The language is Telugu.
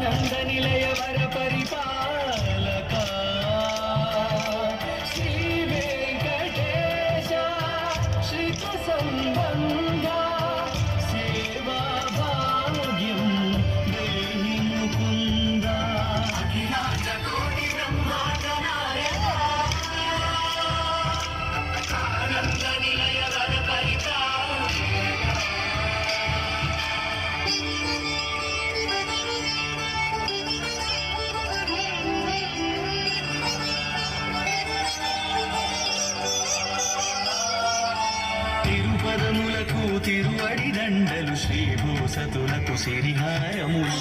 ఆనంద నిలయ వర పరిపాలక శ్రీ వెంకటేశ శ్రీత సంబంధ సేవా భాగ్యం దేహి ముకుంద అఖిలాండ కోటి బ్రహ్మాండ నాయక ఆనంద నిలయ వర పరిపాలక తిరుపదములకు తిరువడి దండలు శ్రీభూసతులకు సిరిహారములు